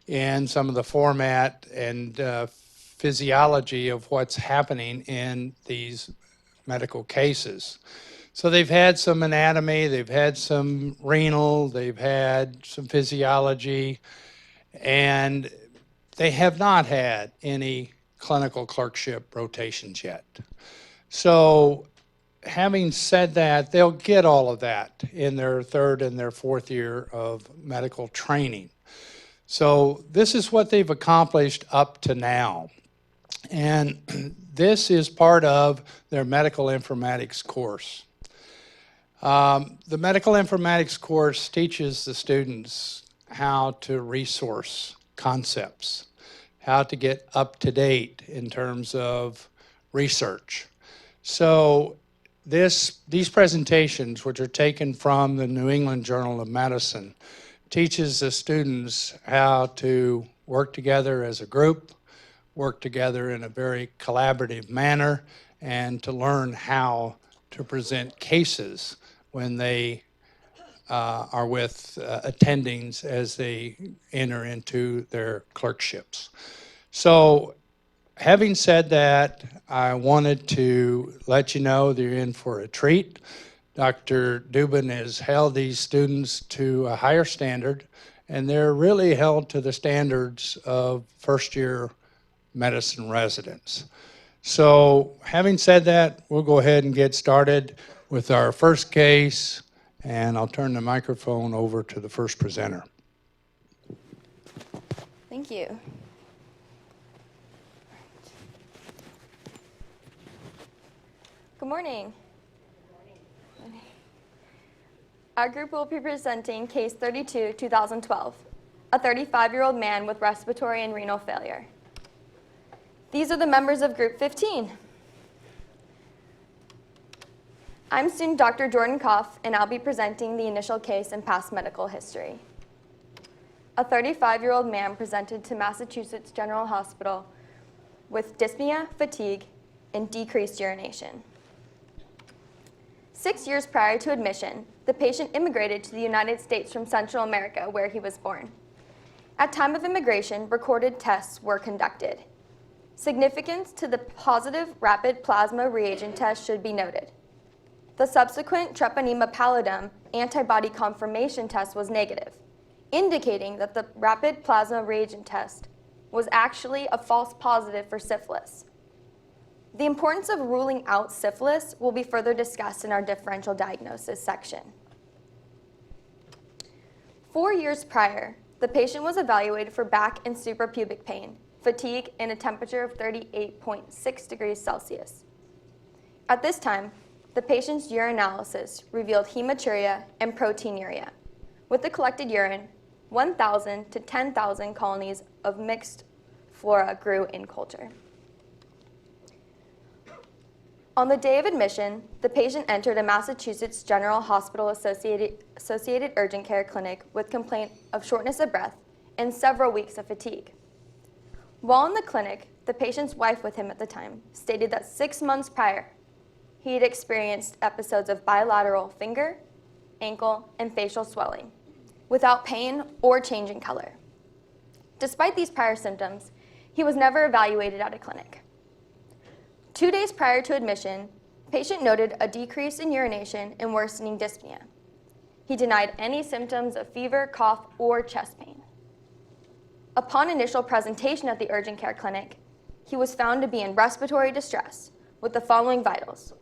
in some of the format and physiology of what's happening in these medical cases. So they've had some anatomy, they've had some renal, they've had some physiology, and they have not had any clinical clerkship rotations yet. So having said that, they'll get all of that in their third and their fourth year of medical training. So this is what they've accomplished up to now. And this is part of their medical informatics course. The medical informatics course teaches the students how to resource concepts, how to get up to date in terms of research. So these presentations, which are taken from the New England Journal of Medicine, teaches the students how to work together as a group, work together in a very collaborative manner, and to learn how to present cases when they are with attendings as they enter into their clerkships. So having said that, I wanted to let you know that you're in for a treat. Dr. Dubin has held these students to a higher standard, and they're really held to the standards of first-year medicine residents. So having said that, we'll go ahead and get started with our first case, and I'll turn the microphone over to the first presenter. Thank you. Good morning. Our group will be presenting case 32, 2012, a 35-year-old man with respiratory and renal failure. These are the members of group 15. I'm student Dr. Jordan Koff, and I'll be presenting the initial case and past medical history. A 35-year-old man presented to Massachusetts General Hospital with dyspnea, fatigue, and decreased urination. 6 years prior to admission, the patient immigrated to the United States from Central America, where he was born. At time of immigration, recorded tests were conducted. Significance to the positive rapid plasma reagent test should be noted. The subsequent treponema pallidum antibody confirmation test was negative, indicating that the rapid plasma reagent test was actually a false positive for syphilis. The importance of ruling out syphilis will be further discussed in our differential diagnosis section. 4 years prior, the patient was evaluated for back and suprapubic pain, fatigue, and a temperature of 38.6 degrees Celsius. At this time, the patient's urinalysis revealed hematuria and proteinuria. With the collected urine, 1,000 to 10,000 colonies of mixed flora grew in culture. On the day of admission, the patient entered a Massachusetts General Hospital Associated Urgent Care clinic with complaint of shortness of breath and several weeks of fatigue. While in the clinic, the patient's wife with him at the time stated that 6 months prior, he had experienced episodes of bilateral finger, ankle, and facial swelling without pain or change in color. Despite these prior symptoms, he was never evaluated at a clinic. 2 days prior to admission, patient noted a decrease in urination and worsening dyspnea. He denied any symptoms of fever, cough, or chest pain. Upon initial presentation at the urgent care clinic, he was found to be in respiratory distress with the following vitals: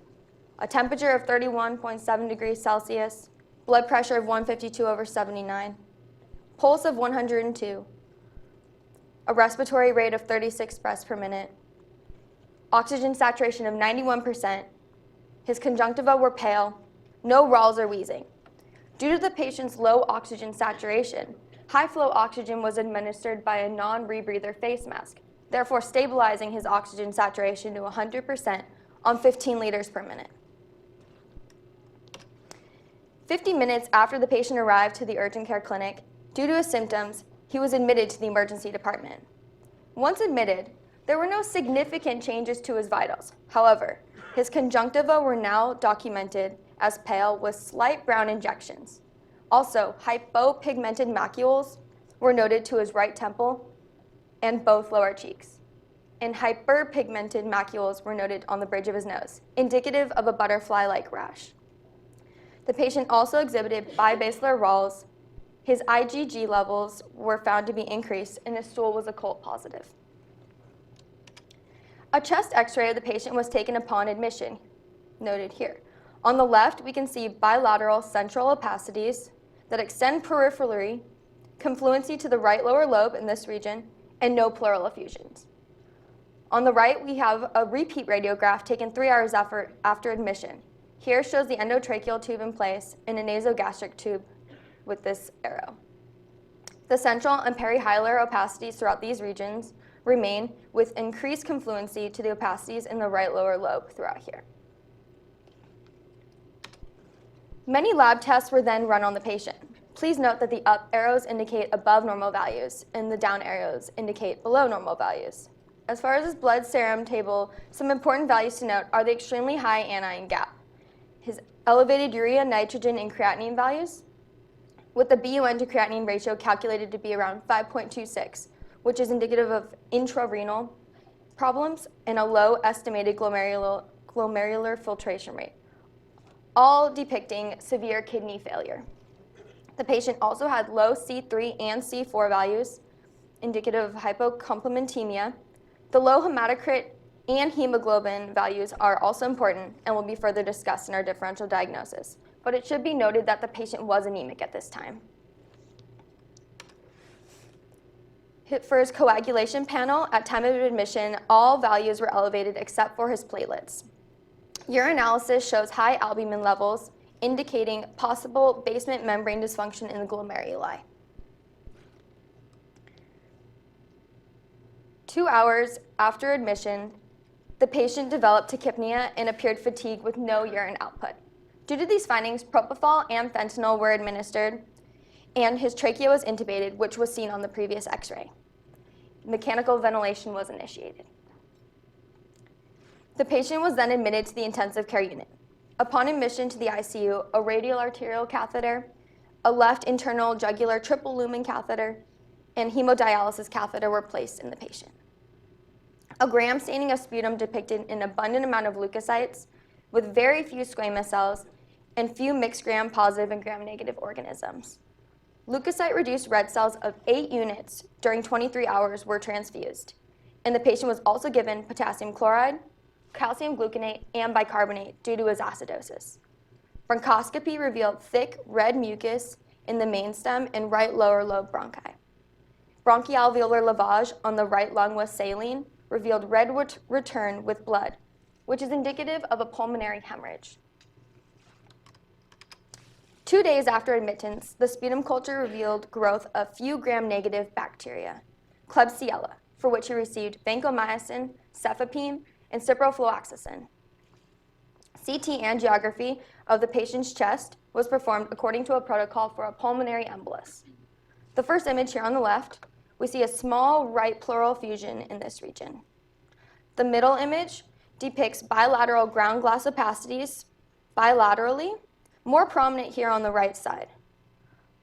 a temperature of 31.7 degrees Celsius, blood pressure of 152/79, pulse of 102, a respiratory rate of 36 breaths per minute, oxygen saturation of 91%, his conjunctiva were pale, no rales or wheezing. Due to the patient's low oxygen saturation, high-flow oxygen was administered by a non-rebreather face mask, therefore stabilizing his oxygen saturation to 100% on 15 liters per minute. 50 minutes after the patient arrived to the urgent care clinic, due to his symptoms, he was admitted to the emergency department. Once admitted, there were no significant changes to his vitals. However, his conjunctiva were now documented as pale with slight brown injections. Also, hypopigmented macules, were noted to his right temple and both lower cheeks. And hyperpigmented macules were noted on the bridge of his nose, indicative of a butterfly-like rash. The patient also exhibited bibasilar ralls. His IgG levels were found to be increased, and his stool was occult positive. A chest x-ray of the patient was taken upon admission, noted here. On the left, we can see bilateral central opacities that extend peripherally, confluency to the right lower lobe in this region, and no pleural effusions. On the right, we have a repeat radiograph taken 3 hours after admission. Here shows the endotracheal tube in place and a nasogastric tube with this arrow. The central and perihilar opacities throughout these regions remain, with increased confluency to the opacities in the right lower lobe throughout here. Many lab tests were then run on the patient. Please note that the up arrows indicate above normal values and the down arrows indicate below normal values. As far as his blood serum table, some important values to note are the extremely high anion gap, his elevated urea, nitrogen, and creatinine values, with the BUN to creatinine ratio calculated to be around 5.26, which is indicative of intrarenal problems, and a low estimated glomerular filtration rate, all depicting severe kidney failure. The patient also had low C3 and C4 values, indicative of hypocomplementemia. The low hematocrit and hemoglobin values are also important and will be further discussed in our differential diagnosis, but it should be noted that the patient was anemic at this time. For his coagulation panel, at time of admission, all values were elevated except for his platelets. Urinalysis shows high albumin levels, indicating possible basement membrane dysfunction in the glomeruli. 2 hours after admission, the patient developed tachypnea and appeared fatigued with no urine output. Due to these findings, propofol and fentanyl were administered, and his trachea was intubated, which was seen on the previous x-ray. Mechanical ventilation was initiated. The patient was then admitted to the intensive care unit. Upon admission to the ICU, a radial arterial catheter, a left internal jugular triple lumen catheter, and hemodialysis catheter were placed in the patient. A gram staining of sputum depicted an abundant amount of leukocytes with very few squamous cells and few mixed gram-positive and gram-negative organisms. Leukocyte-reduced red cells of 8 units during 23 hours were transfused, and the patient was also given potassium chloride, calcium gluconate, and bicarbonate due to his acidosis. Bronchoscopy revealed thick red mucus in the mainstem and right lower lobe bronchi. Bronchoalveolar lavage on the right lung with saline revealed red return with blood, which is indicative of a pulmonary hemorrhage. 2 days after admittance, the sputum culture revealed growth of few gram-negative bacteria, Klebsiella, for which he received vancomycin, cefepime, and ciprofloxacin. CT angiography of the patient's chest was performed according to a protocol for a pulmonary embolus. The first image here on the left, we see a small right pleural effusion in this region. The middle image depicts bilateral ground glass opacities bilaterally, more prominent here on the right side.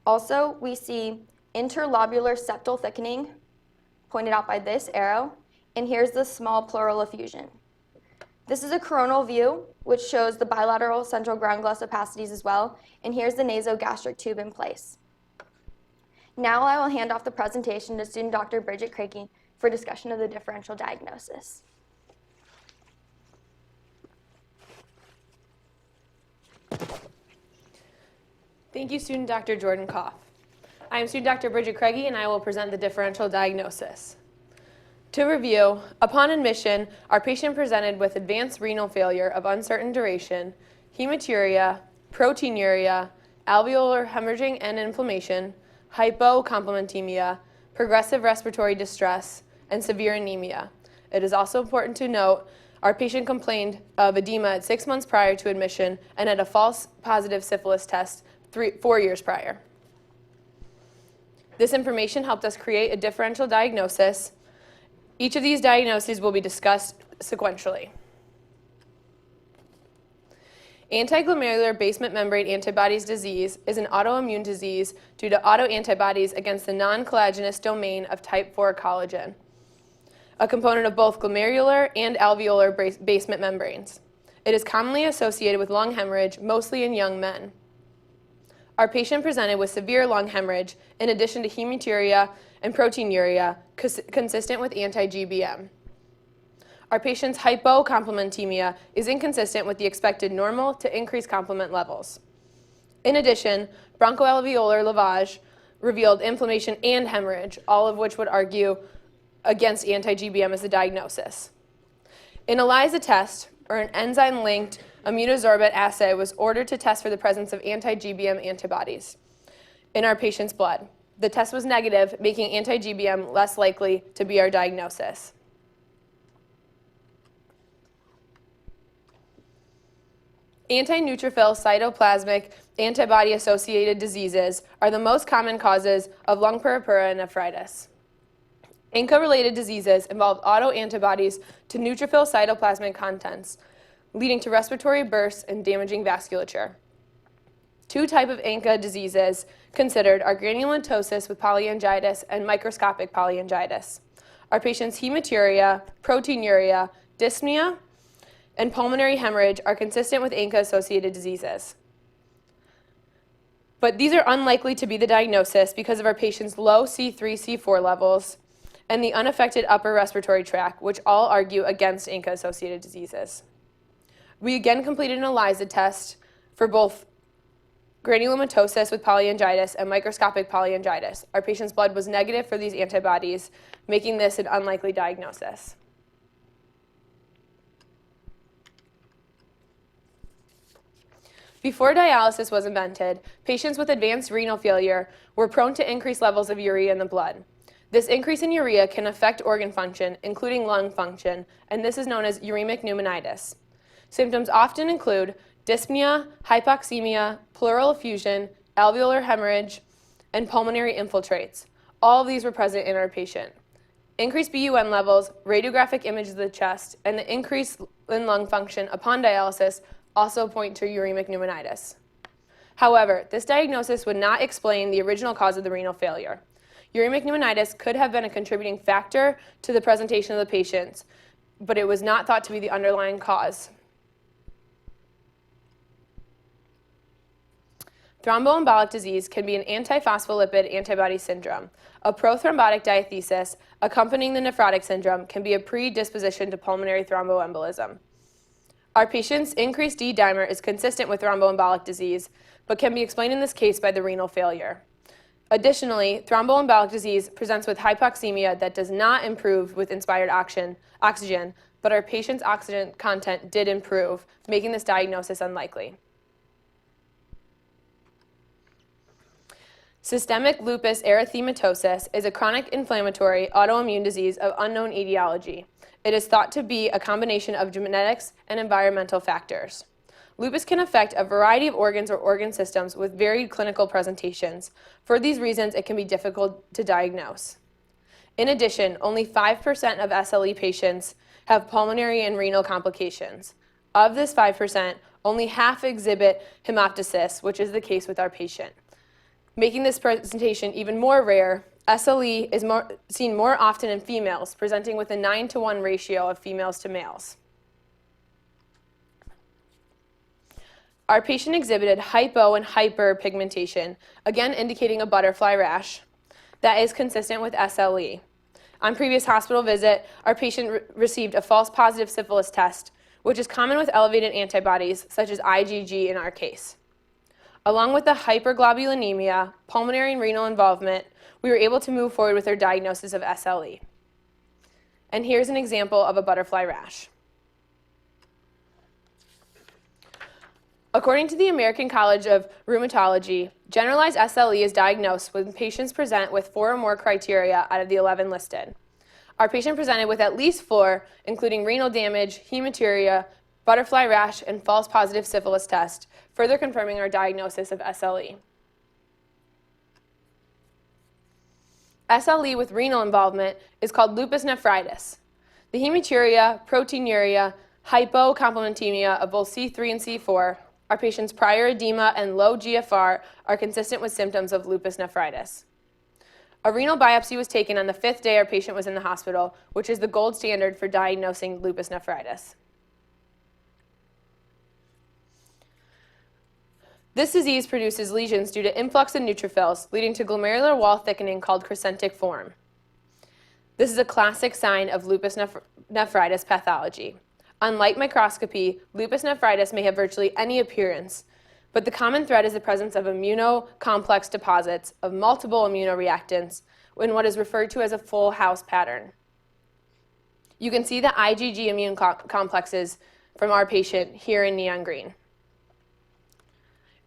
Also, we see interlobular septal thickening, pointed out by this arrow, and here's the small pleural effusion. This is a coronal view, which shows the bilateral central ground glass opacities as well, and here's the nasogastric tube in place. Now I will hand off the presentation to student Dr. Bridget Craigie for discussion of the differential diagnosis. Thank you, student Dr. Jordan Koff. I am student Dr. Bridget Craigie, and I will present the differential diagnosis. To review, upon admission, our patient presented with advanced renal failure of uncertain duration, hematuria, proteinuria, alveolar hemorrhaging and inflammation, hypocomplementemia, progressive respiratory distress, and severe anemia. It is also important to note our patient complained of edema at 6 months prior to admission and had a false positive syphilis test 4 years prior. This information helped us create a differential diagnosis. Each of these diagnoses will be discussed sequentially. Anti-glomerular basement membrane antibodies disease is an autoimmune disease due to autoantibodies against the non-collagenous domain of type 4 collagen, a component of both glomerular and alveolar basement membranes. It is commonly associated with lung hemorrhage, mostly in young men. Our patient presented with severe lung hemorrhage in addition to hematuria and proteinuria consistent with anti-GBM. Our patient's hypocomplementemia is inconsistent with the expected normal to increased complement levels. In addition, bronchoalveolar lavage revealed inflammation and hemorrhage, all of which would argue against anti-GBM as the diagnosis. An ELISA test, or an enzyme-linked immunosorbent assay, was ordered to test for the presence of anti-GBM antibodies in our patient's blood. The test was negative, making anti-GBM less likely to be our diagnosis. Anti-neutrophil cytoplasmic antibody-associated diseases are the most common causes of lung purpura and nephritis. ANCA-related diseases involve autoantibodies to neutrophil cytoplasmic contents, leading to respiratory bursts and damaging vasculature. Two types of ANCA diseases considered are granulomatosis with polyangiitis and microscopic polyangiitis. Our patient's hematuria, proteinuria, dyspnea, and pulmonary hemorrhage are consistent with ANCA-associated diseases. But these are unlikely to be the diagnosis because of our patient's low C3, C4 levels and the unaffected upper respiratory tract, which all argue against ANCA-associated diseases. We again completed an ELISA test for both granulomatosis with polyangiitis and microscopic polyangiitis. Our patient's blood was negative for these antibodies, making this an unlikely diagnosis. Before dialysis was invented, patients with advanced renal failure were prone to increased levels of urea in the blood. This increase in urea can affect organ function, including lung function, and this is known as uremic pneumonitis. Symptoms often include dyspnea, hypoxemia, pleural effusion, alveolar hemorrhage, and pulmonary infiltrates. All of these were present in our patient. Increased BUN levels, radiographic images of the chest, and the increase in lung function upon dialysis also point to uremic pneumonitis. However, this diagnosis would not explain the original cause of the renal failure. Uremic pneumonitis could have been a contributing factor to the presentation of the patients, but it was not thought to be the underlying cause. Thromboembolic disease can be an antiphospholipid antibody syndrome. A prothrombotic diathesis accompanying the nephrotic syndrome can be a predisposition to pulmonary thromboembolism. Our patient's increased D-dimer is consistent with thromboembolic disease, but can be explained in this case by the renal failure. Additionally, thromboembolic disease presents with hypoxemia that does not improve with inspired oxygen, but our patient's oxygen content did improve, making this diagnosis unlikely. Systemic lupus erythematosus is a chronic inflammatory autoimmune disease of unknown etiology. It is thought to be a combination of genetics and environmental factors. Lupus can affect a variety of organs or organ systems with varied clinical presentations. For these reasons, it can be difficult to diagnose. In addition, only 5% of SLE patients have pulmonary and renal complications. Of this 5%, only half exhibit hemoptysis, which is the case with our patient. Making this presentation even more rare, SLE is seen more often in females, presenting with a 9-to-1 ratio of females to males. Our patient exhibited hypo and hyperpigmentation, again indicating a butterfly rash that is consistent with SLE. On previous hospital visit, our patient received a false positive syphilis test, which is common with elevated antibodies, such as IgG in our case. Along with the hyperglobulinemia, pulmonary and renal involvement, we were able to move forward with our diagnosis of SLE. And here's an example of a butterfly rash. According to the American College of Rheumatology, generalized SLE is diagnosed when patients present with 4 or more criteria out of the 11 listed. Our patient presented with at least 4, including renal damage, hematuria, butterfly rash, and false positive syphilis test, further confirming our diagnosis of SLE. SLE with renal involvement is called lupus nephritis. The hematuria, proteinuria, hypocomplementemia of both C3 and C4, Our patient's prior edema and low GFR are consistent with symptoms of lupus nephritis. A renal biopsy was taken on the 5th day our patient was in the hospital, which is the gold standard for diagnosing lupus nephritis. This disease produces lesions due to influx of neutrophils, leading to glomerular wall thickening called crescentic form. This is a classic sign of lupus nephritis pathology. Unlike microscopy, lupus nephritis may have virtually any appearance, but the common thread is the presence of immunocomplex deposits of multiple immunoreactants in what is referred to as a full house pattern. You can see the IgG immune complexes from our patient here in neon green.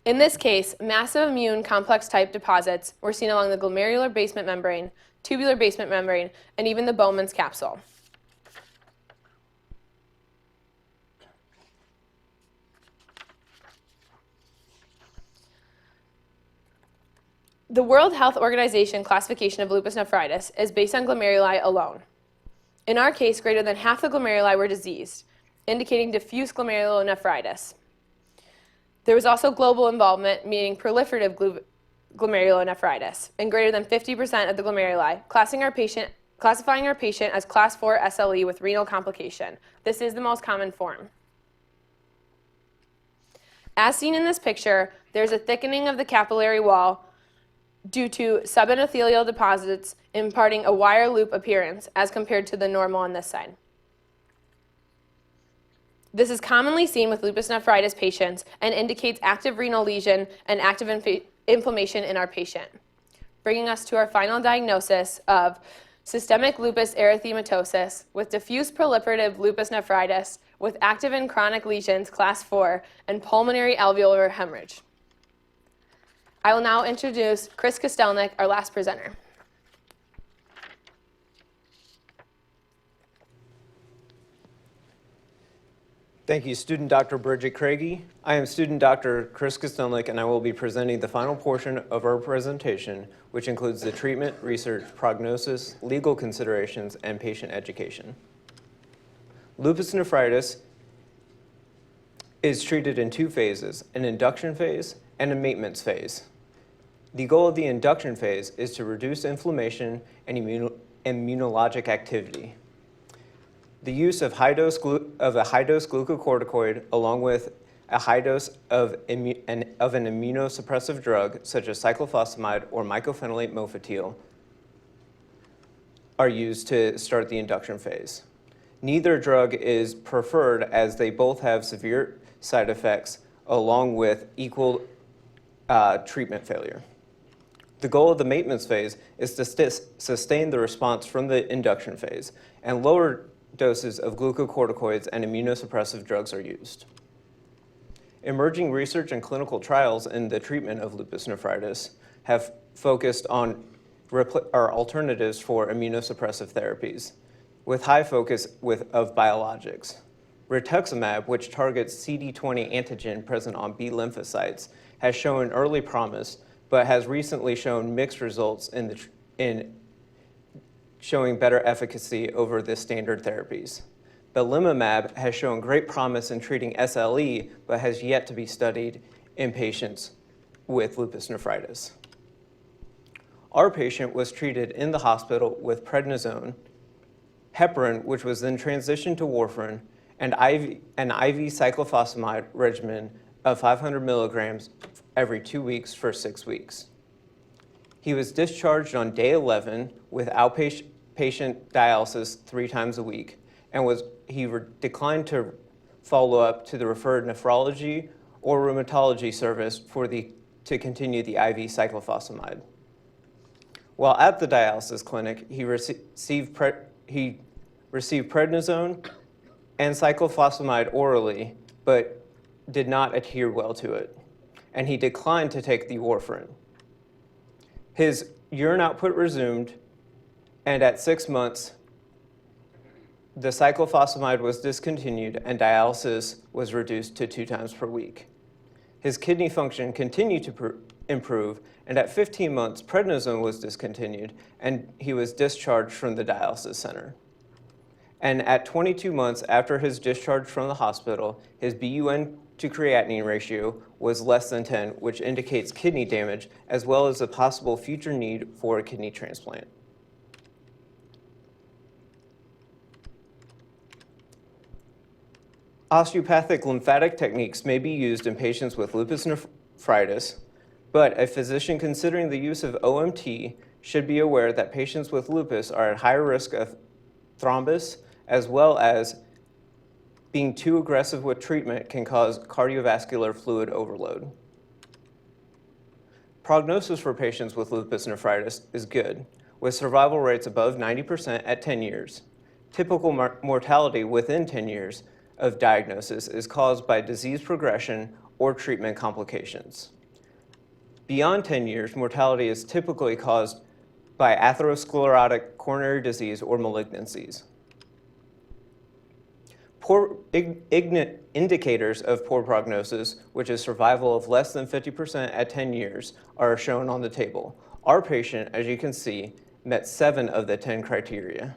In this case, massive immune complex type deposits were seen along the glomerular basement membrane, tubular basement membrane, and even the Bowman's capsule. The World Health Organization classification of lupus nephritis is based on glomeruli alone. In our case, greater than half the glomeruli were diseased, indicating diffuse glomerulonephritis. There was also global involvement, meaning proliferative glomerulonephritis, and greater than 50% of the glomeruli, classifying our patient as class 4 SLE with renal complication. This is the most common form. As seen in this picture, there's a thickening of the capillary wall due to subendothelial deposits imparting a wire loop appearance as compared to the normal on this side. This is commonly seen with lupus nephritis patients and indicates active renal lesion and active inflammation in our patient, bringing us to our final diagnosis of systemic lupus erythematosus with diffuse proliferative lupus nephritis with active and chronic lesions, class 4, and pulmonary alveolar hemorrhage. I will now introduce Chris Kostelnik, our last presenter. Thank you, Student Dr. Bridget Craigie. I am Student Dr. Chris Kostelnik, and I will be presenting the final portion of our presentation, which includes the treatment, research, prognosis, legal considerations, and patient education. Lupus nephritis is treated in 2 phases, an induction phase and a maintenance phase. The goal of the induction phase is to reduce inflammation and immunologic activity. The use of a high-dose glucocorticoid along with a high dose of an immunosuppressive drug such as cyclophosphamide or mycophenolate mofetil are used to start the induction phase. Neither drug is preferred as they both have severe side effects along with equal treatment failure. The goal of the maintenance phase is to sustain the response from the induction phase, and lower doses of glucocorticoids and immunosuppressive drugs are used. Emerging research and clinical trials in the treatment of lupus nephritis have focused on alternatives for immunosuppressive therapies, with high focus of biologics. Rituximab, which targets CD20 antigen present on B lymphocytes, has shown early promise, but has recently shown mixed results in showing better efficacy over the standard therapies. Belimumab has shown great promise in treating SLE, but has yet to be studied in patients with lupus nephritis. Our patient was treated in the hospital with prednisone, heparin, which was then transitioned to warfarin, and an IV cyclophosphamide regimen of 500 milligrams every 2 weeks for 6 weeks. He was discharged on day 11 with outpatient dialysis 3 times a week, and declined to follow up to the referred nephrology or rheumatology service to continue the IV cyclophosphamide. While at the dialysis clinic, he received prednisone and cyclophosphamide orally, but did not adhere well to it, and he declined to take the warfarin. His urine output resumed, and at 6 months, the cyclophosphamide was discontinued and dialysis was reduced to 2 times per week. His kidney function continued to improve, and at 15 months, prednisone was discontinued, and he was discharged from the dialysis center. And at 22 months after his discharge from the hospital, his BUN to creatinine ratio was less than 10, which indicates kidney damage, as well as a possible future need for a kidney transplant. Osteopathic lymphatic techniques may be used in patients with lupus nephritis, but a physician considering the use of OMT should be aware that patients with lupus are at higher risk of thrombus, as well as being too aggressive with treatment can cause cardiovascular fluid overload. Prognosis for patients with lupus nephritis is good, with survival rates above 90% at 10 years. Typical mortality within 10 years of diagnosis is caused by disease progression or treatment complications. Beyond 10 years, mortality is typically caused by atherosclerotic coronary disease or malignancies. Poor indicators of poor prognosis, which is survival of less than 50% at 10 years, are shown on the table. Our patient, as you can see, met 7 of the 10 criteria.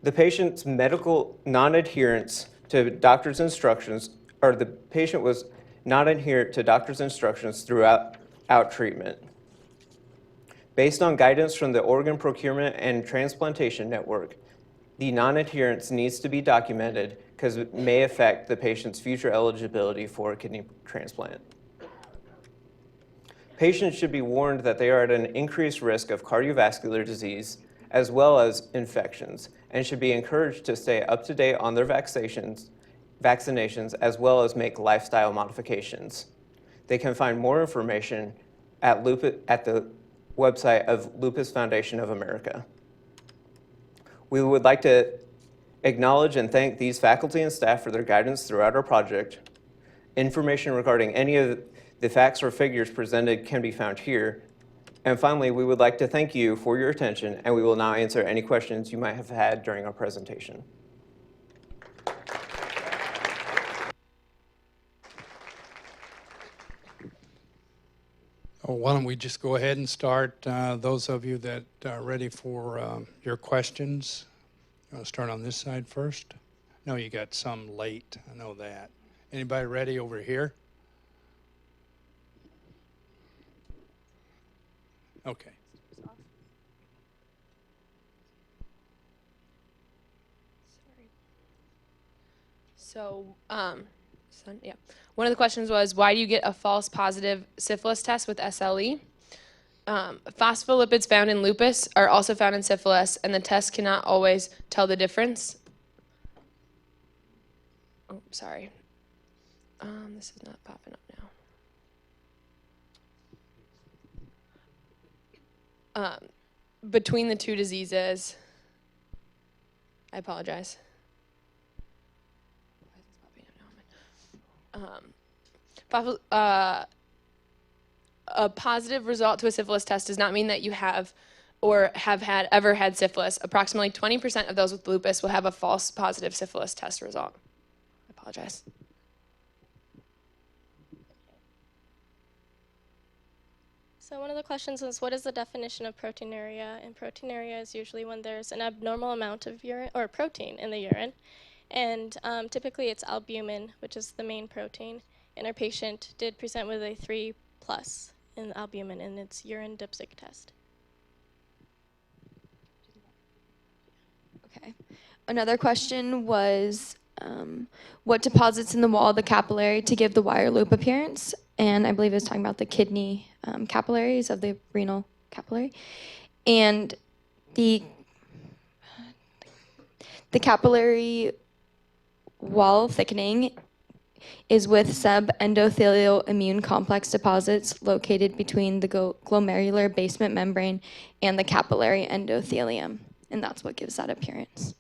The patient's medical non-adherence to doctor's instructions, or the patient was not adherent to doctor's instructions throughout treatment. Based on guidance from the Organ Procurement and Transplantation Network, the non-adherence needs to be documented because it may affect the patient's future eligibility for a kidney transplant. Patients should be warned that they are at an increased risk of cardiovascular disease as well as infections, and should be encouraged to stay up to date on their vaccinations as well as make lifestyle modifications. They can find more information at the website of Lupus Foundation of America. We would like to acknowledge and thank these faculty and staff for their guidance throughout our project. Information regarding any of the facts or figures presented can be found here. And finally, we would like to thank you for your attention, and we will now answer any questions you might have had during our presentation. Well, why don't we just go ahead and start? Those of you that are ready for your questions, you want to start on this side first? No, you got some late, I know that. Anybody ready over here? Okay. So, yeah. One of the questions was, why do you get a false positive syphilis test with SLE? Phospholipids found in lupus are also found in syphilis, and the test cannot always tell the difference. Oh, sorry. This is not popping up now. Between the two diseases, I apologize. A positive result to a syphilis test does not mean that you have or have ever had syphilis. Approximately 20% of those with lupus will have a false positive syphilis test result. I apologize. So one of the questions was, what is the definition of proteinuria? And proteinuria is usually when there's an abnormal amount of urine or protein in the urine. And typically it's albumin, which is the main protein. And our patient did present with a 3+ in albumin in its urine dipstick test. Okay. Another question was, what deposits in the wall of the capillary to give the wire loop appearance? And I believe it was talking about the kidney capillaries of the renal capillary. And the capillary wall thickening is with subendothelial immune complex deposits located between the glomerular basement membrane and the capillary endothelium. And that's what gives that appearance.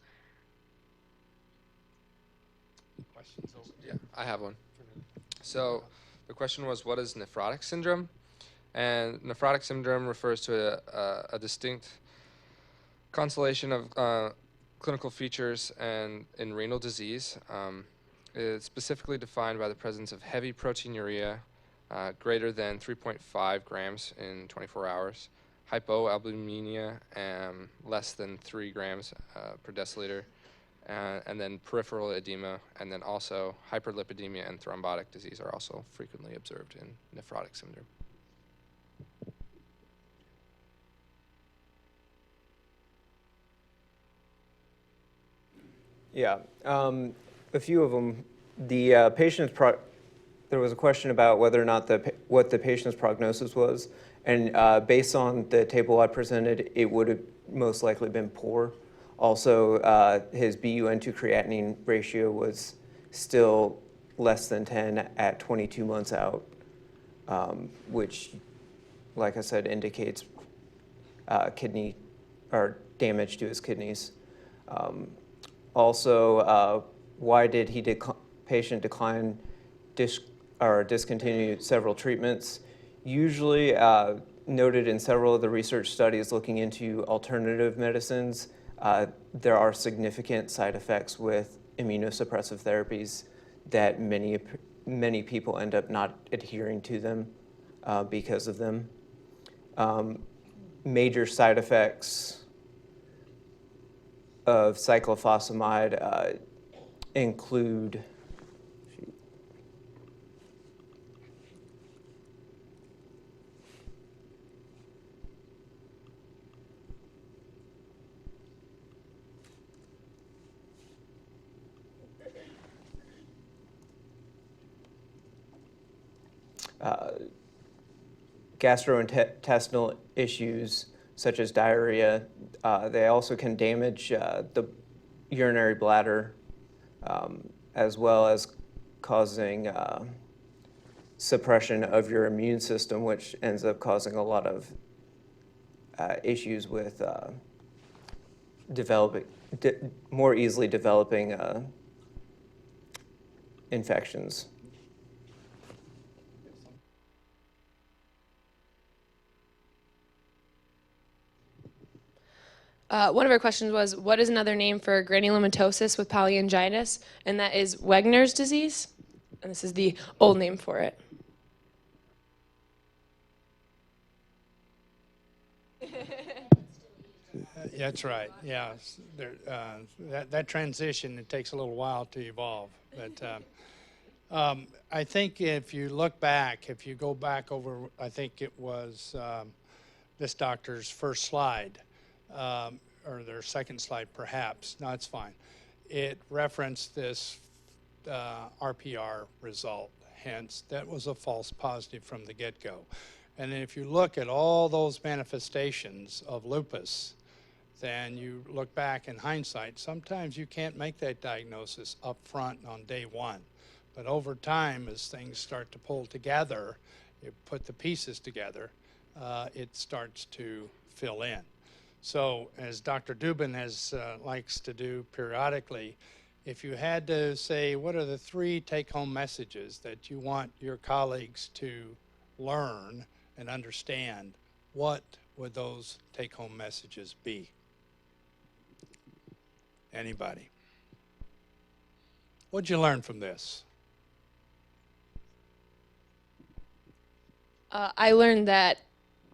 Yeah, I have one. So the question was, what is nephrotic syndrome? And nephrotic syndrome refers to a distinct constellation of clinical features and in renal disease. It's specifically defined by the presence of heavy proteinuria greater than 3.5 grams in 24 hours, hypoalbuminemia less than 3 grams per deciliter, and then peripheral edema, and then also hyperlipidemia and thrombotic disease are also frequently observed in nephrotic syndrome. Yeah, a few of them. The there was a question about whether or not what the patient's prognosis was, and based on the table I presented, it would have most likely been poor. Also, his BUN2 creatinine ratio was still less than 10 at 22 months out, which, like I said, indicates kidney or damage to his kidneys. Also, why did patient decline or discontinue several treatments? Usually noted in several of the research studies looking into alternative medicines, there are significant side effects with immunosuppressive therapies that many people end up not adhering to them because of them. Major side effects of cyclophosphamide include gastrointestinal issues such as diarrhea. They also can damage the urinary bladder, as well as causing suppression of your immune system, which ends up causing a lot of issues with more easily developing infections. One of our questions was, what is another name for granulomatosis with polyangiitis? And that is Wegener's disease. And this is the old name for it. That's right. Yeah, that transition, it takes a little while to evolve. But I think if you look back, if you go back over, I think it was this doctor's first slide, or their second slide perhaps. No, it's fine. It referenced this RPR result. Hence, that was a false positive from the get-go. And then if you look at all those manifestations of lupus, then you look back in hindsight, sometimes you can't make that diagnosis up front on day one. But over time, as things start to pull together, you put the pieces together, it starts to fill in. So as Dr. Dubin likes to do periodically, if you had to say, what are the 3 take-home messages that you want your colleagues to learn and understand, what would those take-home messages be? Anybody? What'd you learn from this? I learned that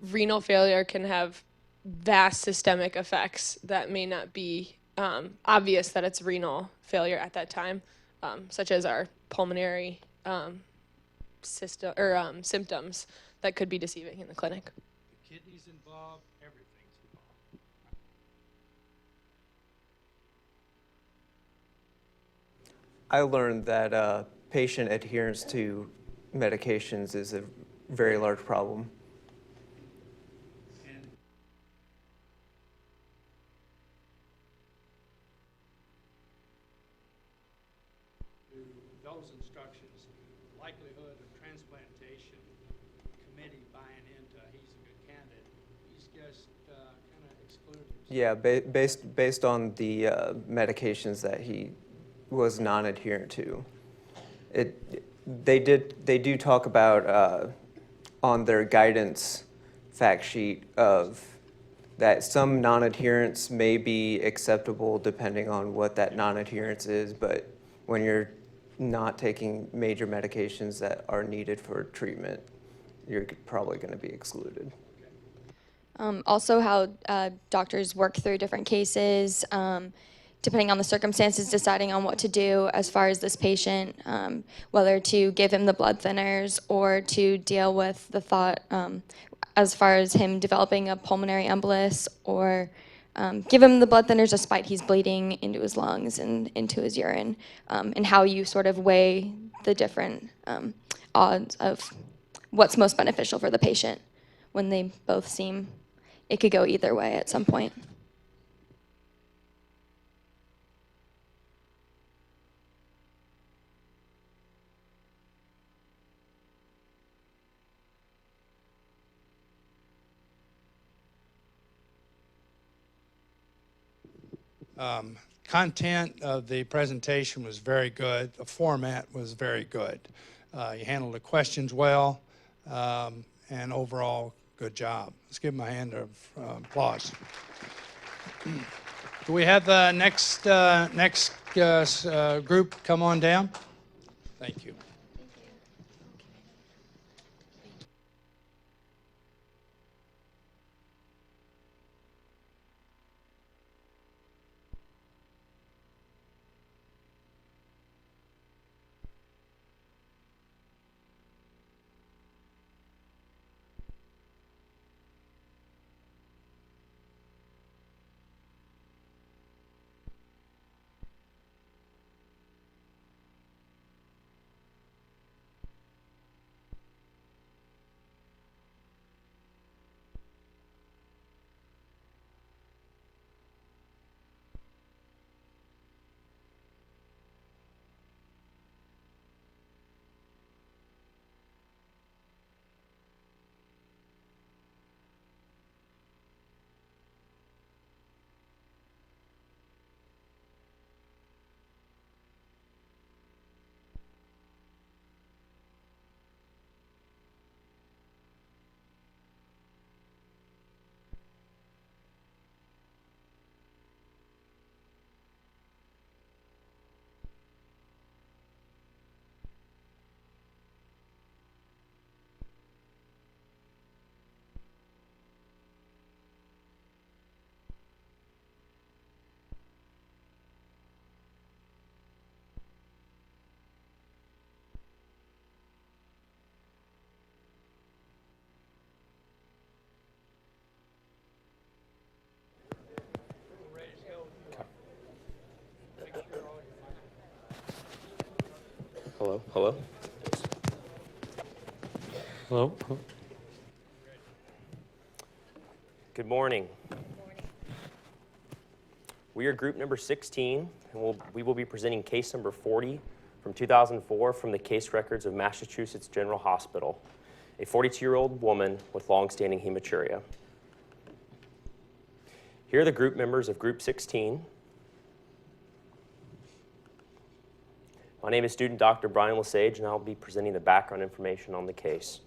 renal failure can have vast systemic effects that may not be obvious that it's renal failure at that time, such as our pulmonary symptoms that could be deceiving in the clinic. The kidneys involved, everything's involved. I learned that patient adherence to medications is a very large problem. And to those instructions, likelihood of transplantation, committee buying into he's a good candidate, he's just kind of excluded. Yeah, based on the medications that he was non-adherent to. They do talk about on their guidance fact sheet of that some non-adherence may be acceptable depending on what that non-adherence is, but when you're not taking major medications that are needed for treatment, you're probably going to be excluded. Also how doctors work through different cases. depending on the circumstances, deciding on what to do as far as this patient, whether to give him the blood thinners or to deal with the thought as far as him developing a pulmonary embolus, or give him the blood thinners despite he's bleeding into his lungs and into his urine, and how you sort of weigh the different odds of what's most beneficial for the patient when they both seem it could go either way at some point. Content of the presentation was very good. The format was very good. You handled the questions well, and overall, good job. Let's give him a hand of applause. Do we have the next group come on down? Thank you. Hello, hello. Hello. Good morning. We are group number 16, and we will be presenting case number 40 from 2004 from the case records of Massachusetts General Hospital, a 42-year-old woman with long-standing hematuria. Here are the group members of group 16. My name is student Dr. Brian Lesage, and I'll be presenting the background information on the case.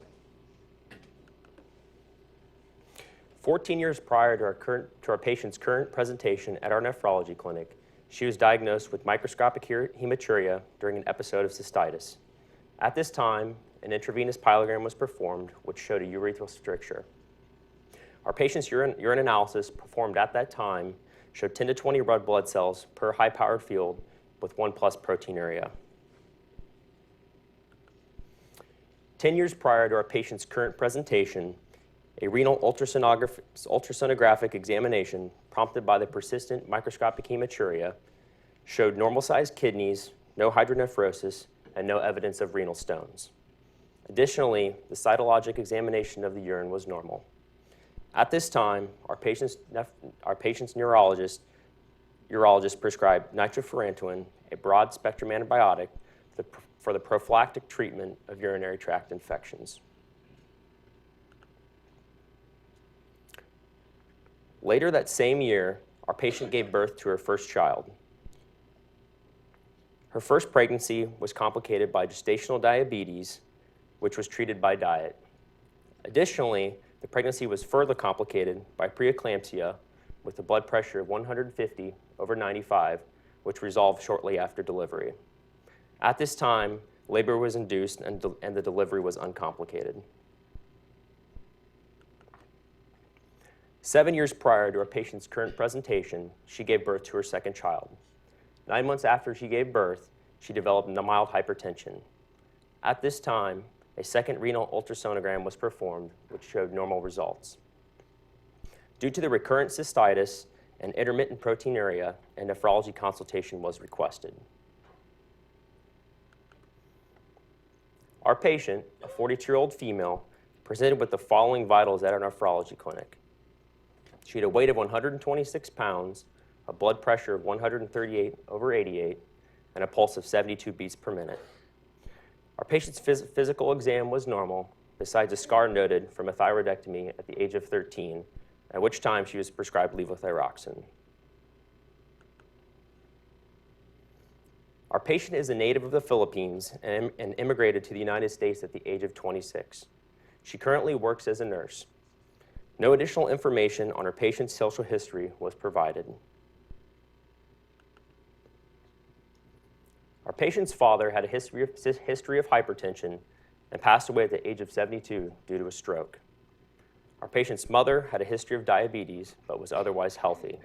14 years prior to our patient's current presentation at our nephrology clinic, she was diagnosed with microscopic hematuria during an episode of cystitis. At this time, an intravenous pyelogram was performed, which showed a urethral stricture. Our patient's urine analysis performed at that time showed 10 to 20 red blood cells per high-powered field with 1+ proteinuria. 10 years prior to our patient's current presentation, a renal ultrasonographic examination prompted by the persistent microscopic hematuria showed normal-sized kidneys, no hydronephrosis, and no evidence of renal stones. Additionally, the cytologic examination of the urine was normal. At this time, our patient's urologist prescribed nitrofurantoin, a broad-spectrum antibiotic, for the prophylactic treatment of urinary tract infections. Later that same year, our patient gave birth to her first child. Her first pregnancy was complicated by gestational diabetes, which was treated by diet. Additionally, the pregnancy was further complicated by preeclampsia with a blood pressure of 150/95, which resolved shortly after delivery. At this time, labor was induced and the delivery was uncomplicated. 7 years prior to our patient's current presentation, she gave birth to her second child. 9 months after she gave birth, she developed mild hypertension. At this time, a second renal ultrasonogram was performed, which showed normal results. Due to the recurrent cystitis and intermittent proteinuria, a nephrology consultation was requested. Our patient, a 42-year-old female, presented with the following vitals at our nephrology clinic. She had a weight of 126 pounds, a blood pressure of 138/88, and a pulse of 72 beats per minute. Our patient's physical exam was normal, besides a scar noted from a thyroidectomy at the age of 13, at which time she was prescribed levothyroxine. Our patient is a native of the Philippines and immigrated to the United States at the age of 26. She currently works as a nurse. No additional information on her patient's social history was provided. Our patient's father had a history of hypertension and passed away at the age of 72 due to a stroke. Our patient's mother had a history of diabetes but was otherwise healthy.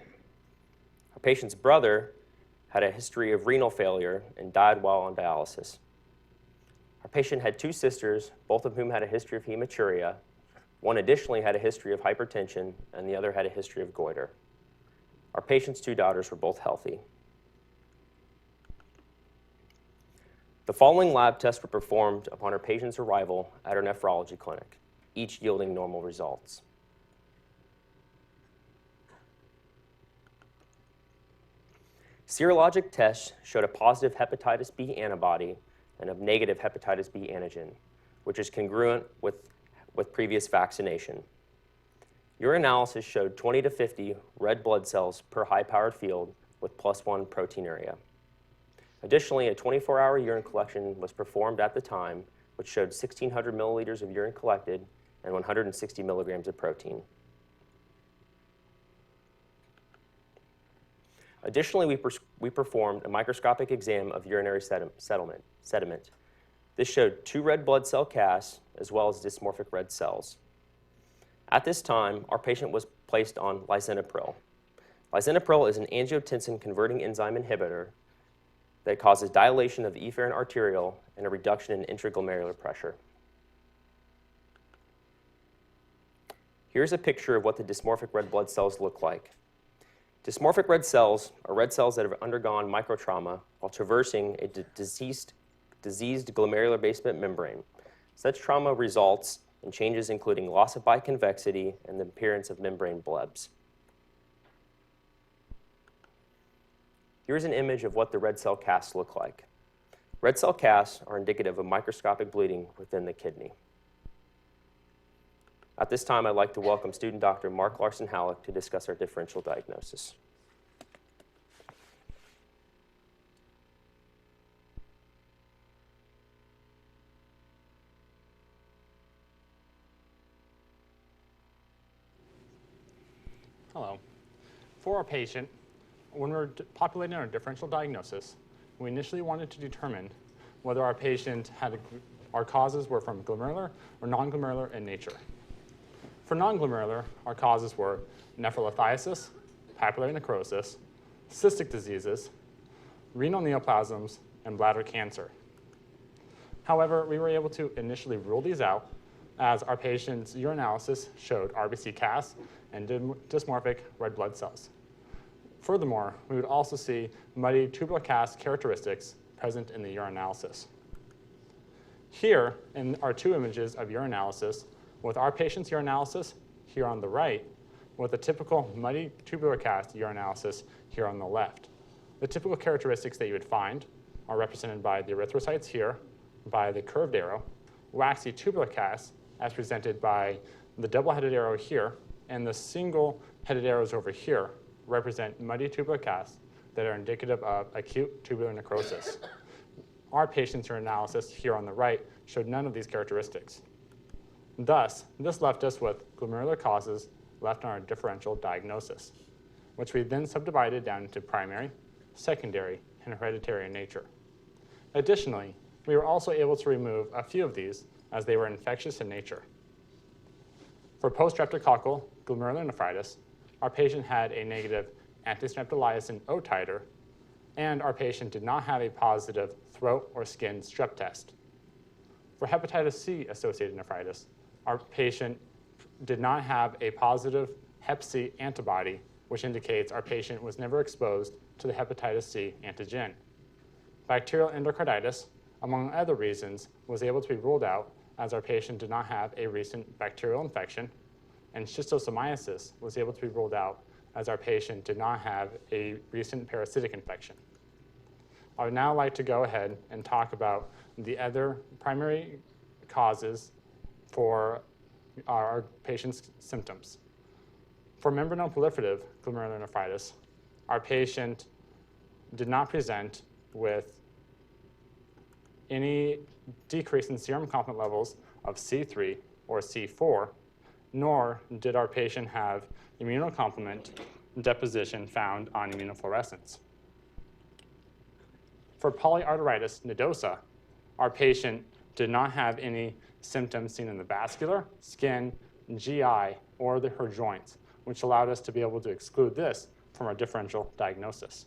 Our patient's brother had a history of renal failure and died while on dialysis. Our patient had 2 sisters, both of whom had a history of hematuria. One additionally had a history of hypertension, and the other had a history of goiter. Our patient's 2 daughters were both healthy. The following lab tests were performed upon our patient's arrival at our nephrology clinic, each yielding normal results. Serologic tests showed a positive hepatitis B antibody and a negative hepatitis B antigen, which is congruent with previous vaccination. Urinalysis showed 20 to 50 red blood cells per high-powered field with +1 proteinuria. Additionally, a 24-hour urine collection was performed at the time, which showed 1,600 milliliters of urine collected and 160 milligrams of protein. Additionally, we performed a microscopic exam of urinary sediment. This showed 2 red blood cell casts as well as dysmorphic red cells. At this time, our patient was placed on lisinopril. Lisinopril is an angiotensin-converting enzyme inhibitor that causes dilation of the efferent arteriole and a reduction in intraglomerular pressure. Here's a picture of what the dysmorphic red blood cells look like. Dysmorphic red cells are red cells that have undergone microtrauma while traversing a diseased glomerular basement membrane. Such trauma results in changes including loss of biconvexity and the appearance of membrane blebs. Here's an image of what the red cell casts look like. Red cell casts are indicative of microscopic bleeding within the kidney. At this time, I'd like to welcome student Dr. Mark Larson-Halleck to discuss our differential diagnosis. Hello. For our patient, when we're populating our differential diagnosis, we initially wanted to determine whether our patient our causes were from glomerular or non-glomerular in nature. For non-glomerular, our causes were nephrolithiasis, papillary necrosis, cystic diseases, renal neoplasms, and bladder cancer. However, we were able to initially rule these out as our patient's urinalysis showed RBC casts and dysmorphic red blood cells. Furthermore, we would also see muddy tubular cast characteristics present in the urinalysis. Here are 2 images of urinalysis with our patient's urinalysis here on the right, with a typical muddy tubular cast urinalysis here on the left. The typical characteristics that you would find are represented by the erythrocytes here, by the curved arrow, waxy tubular casts as presented by the double-headed arrow here, and the single-headed arrows over here represent muddy tubular casts that are indicative of acute tubular necrosis. Our patient's urinalysis here on the right showed none of these characteristics. Thus, this left us with glomerular causes left on our differential diagnosis, which we then subdivided down into primary, secondary, and hereditary in nature. Additionally, we were also able to remove a few of these as they were infectious in nature. For post-streptococcal glomerular nephritis, our patient had a negative anti-streptolysin O titer and our patient did not have a positive throat or skin strep test. For hepatitis C-associated nephritis, our patient did not have a positive hep C antibody, which indicates our patient was never exposed to the hepatitis C antigen. Bacterial endocarditis, among other reasons, was able to be ruled out as our patient did not have a recent bacterial infection, and schistosomiasis was able to be ruled out as our patient did not have a recent parasitic infection. I would now like to go ahead and talk about the other primary causes for our patient's symptoms. For membranoproliferative glomerulonephritis, our patient did not present with any decrease in serum complement levels of C3 or C4, nor did our patient have immunocomplement deposition found on immunofluorescence. For polyarteritis nodosa, our patient did not have any symptoms seen in the vascular, skin, GI, or her joints, which allowed us to be able to exclude this from our differential diagnosis.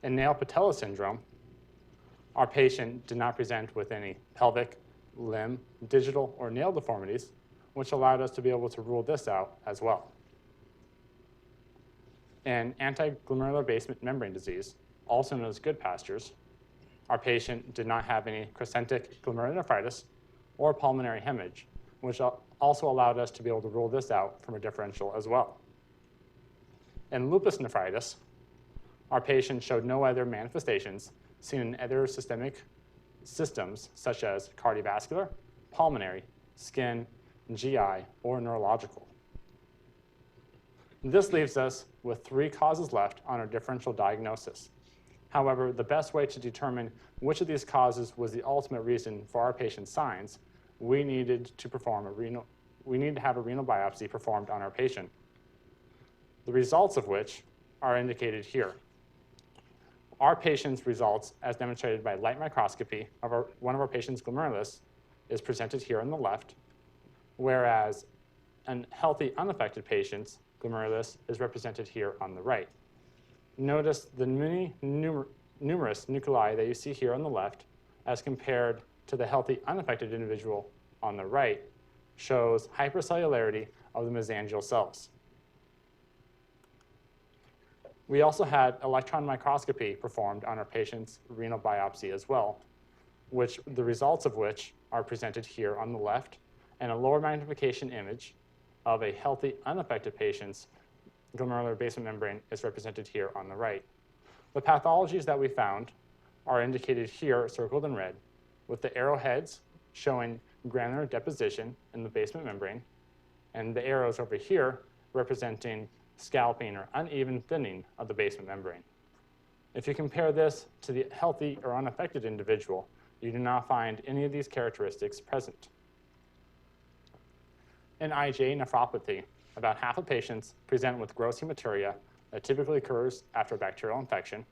In nail patella syndrome, our patient did not present with any pelvic, limb, digital, or nail deformities, which allowed us to be able to rule this out as well. In anti-glomerular basement membrane disease, also known as Goodpasture's, our patient did not have any crescentic glomerulonephritis or pulmonary hemorrhage, which also allowed us to be able to rule this out from a differential as well. In lupus nephritis, our patient showed no other manifestations seen in other systemic systems such as cardiovascular, pulmonary, skin, GI, or neurological. This leaves us with 3 causes left on our differential diagnosis. However, the best way to determine which of these causes was the ultimate reason for our patient's signs, we needed to have a renal biopsy performed on our patient, the results of which are indicated here. Our patient's results, as demonstrated by light microscopy of one of our patient's glomerulus, is presented here on the left, whereas a healthy, unaffected patient's glomerulus is represented here on the right. Notice the many numerous nuclei that you see here on the left as compared to the healthy, unaffected individual on the right shows hypercellularity of the mesangial cells. We also had electron microscopy performed on our patient's renal biopsy as well, the results of which are presented here on the left, and a lower magnification image of a healthy, unaffected patient's glomerular basement membrane is represented here on the right. The pathologies that we found are indicated here, circled in red, with the arrowheads showing granular deposition in the basement membrane, and the arrows over here representing scalping or uneven thinning of the basement membrane. If you compare this to the healthy or unaffected individual, you do not find any of these characteristics present. In IgA nephropathy, about half of patients present with gross hematuria that typically occurs after a bacterial infection,